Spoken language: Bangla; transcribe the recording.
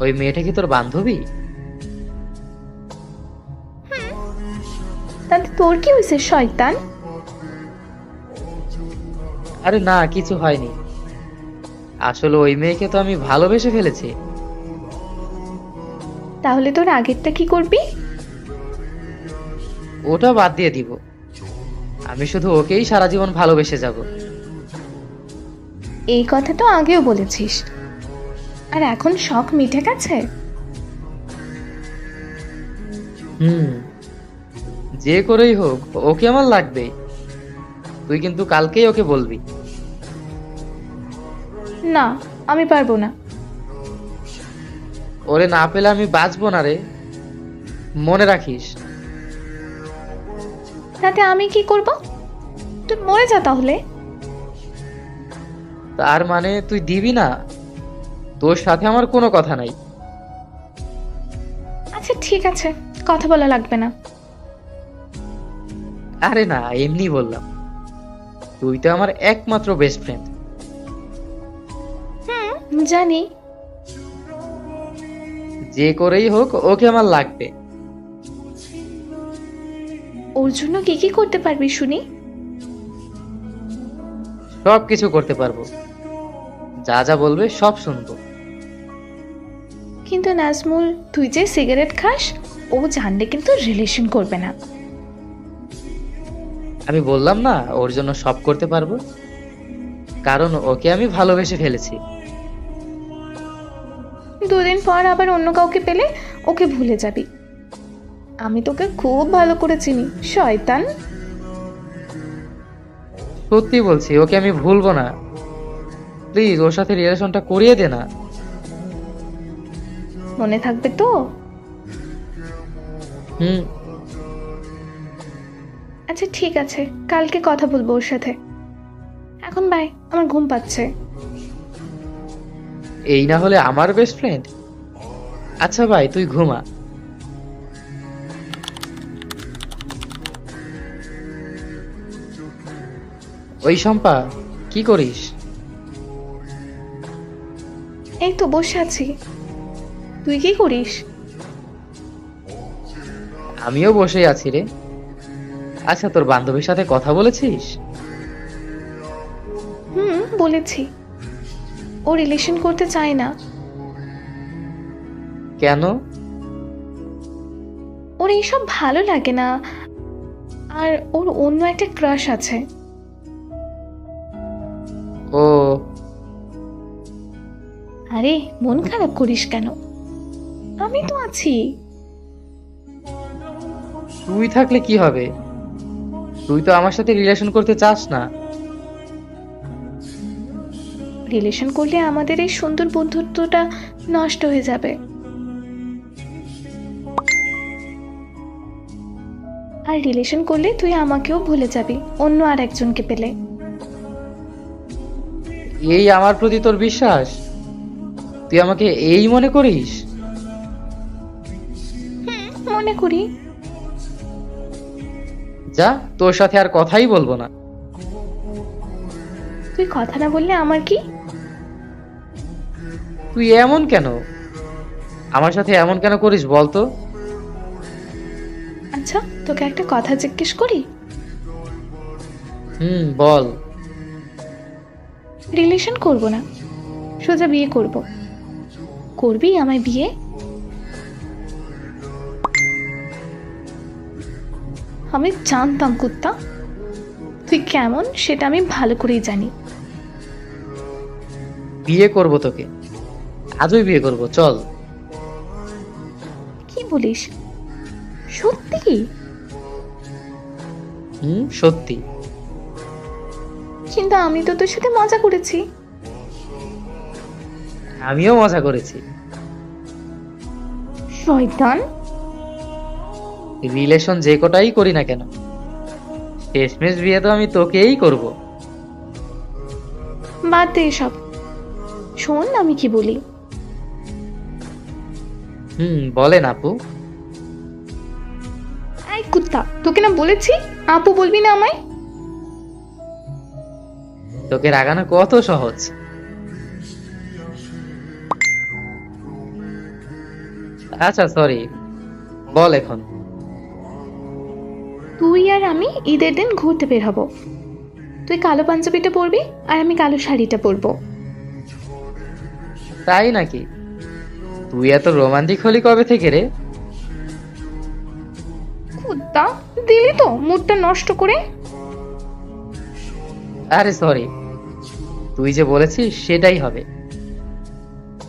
ওই মেয়েটা কি তোর বান্ধবী? তাতে তোর কি হয়েছে শয়তান? আরে না, কিছু হয়নি। আসলে ওই মেয়েকে তো আমি ভালোবেসে ফেলেছি। তাহলে তোর আগেরটা কি করবি? ওটা বাদ দিয়ে দিব। আমি শুধু ওকেই সারা জীবন ভালোবেসে যাব। এই কথা তো আগেও বলেছিস, আর এখন শখ মিটে গেছে? হুম, যে করেই হোক ওকে আমার লাগবে। তুই কিন্তু কালকেই ওকে বলবি। না, আমি পারবো না। ওরে না পেলে আমি বাঁচবো না রে, মনে রাখিস। তাতে আমি কি করব? তুই মরে যা তাহলে। তার মানে তুই দিবি না? তোর সাথে আমার কোনো কথা নাই। আচ্ছা ঠিক আছে, কথা বলা লাগবে না। আরে না, এমনি বললাম। তুই তো আমার একমাত্র বেস্ট ফ্রেন্ড। জানি। যে করেই হোক ওকে আমার লাগবে। ওর জন্য কি কি করতে পারবি শুনি? সব কিছু করতে পারবো, যা যা বলবে সব শুনবো। কিন্তু নাজমুল, তুই যে সিগারেট খাস, ও জানলে কিন্তু রিলেশন করবে না। আমি বললাম না ওর জন্য সব করতে পারবো, কারণ ওকে আমি ভালোবেসে ফেলেছি। দুদিন পর আবার অন্য কাউকে পেলে ওকে ভুলে যাবি। আমি তোকে খুব ভালো করে চিনি, শয়তান। সত্যি বলছি, ওকে আমি ভুলবো না। প্লিজ ওর সাথে রিলেশনটা করিয়ে দে না। মনে থাকবে তো? হুম। আচ্ছা ঠিক আছে, কালকে কথা বলবো ওর সাথে। এখন বাই, আমার ঘুম পাচ্ছে। এই না হলে আমার বেস্ট ফ্রেন্ড। আচ্ছা ভাই, তুই ঘুমা। ওই শম্পা, কি করিস? এই তো বসে আছি। তুই কি করিস? আমিও বসেই আছি রে। আচ্ছা, তোর বান্ধবীর সাথে কথা বলেছিস? বলেছি। ও রিলেশন করতে চায় না। কেন? ওর এইসব ভালো লাগে না, আর ওর অন্য একটা ক্রাশ আছে। ও। আরে মন খারাপ করিস কেন? আমি তো আছি। তুই থাকলে কি হবে? তুই তো আমার সাথে রিলেশন করতে চাস না। রিলেশন করলে আমাদের এই সুন্দর বন্ধুত্বটা নষ্ট হয়ে যাবে। আর রিলেশন করলে তুই আমাকেও ভুলে যাবি অন্য আর একজনকে পেলে। এই আমার প্রতি তোর বিশ্বাস? তুই আমাকে এই মনে করিস? মনে করি। যা, তোর সাথে আর কথাই বলবো না। তুই কথা না বললে আমার কি? তুই এমন কেন? আমার সাথে এমন কেন করিস বলতো? আচ্ছা, তোকে একটা কথা জিজ্ঞেস করি। বল। রিলেশন করব না, সোজা বিয়ে করব। করবি আমায় বিয়ে? আমি জানতাম কুত্তা, তুই কেমন সেটা আমি ভালো করেই জানি। বিয়ে করব তোকে, আজই বিয়ে করব, চল। কি বলিস? সত্যি? সত্যি। কিন্তু আমি তো তোর সাথে মজা করেছি। আমিও মজা করেছি। শয়তান। রিলেশন যে কটাই করি না কেন, শেষমেশ বিয়ে তো আমি তোকেই করব। বাদ দে এসব। শোন আমি কি বলি। বলেন আপু। এই কুত্তা, তোকে না বলেছি আপু বলবি না আমায়? তোকে রাগানো কত সহজ। আচ্ছা সরি, বল এখন। তুই আর আমি ঈদের দিন ঘুরতে বের হব। তুই কালো পাঞ্জাবিটা পরবি আর আমি কালো শাড়িটা পরবো। তাই নাকি? তুই এত রোমান্টিক হলি কবে থেকে রে? কুত্তা, দিলি তো মুডটা নষ্ট করে। আরে সরি, তুই যে বলেছিস সেটাই হবে।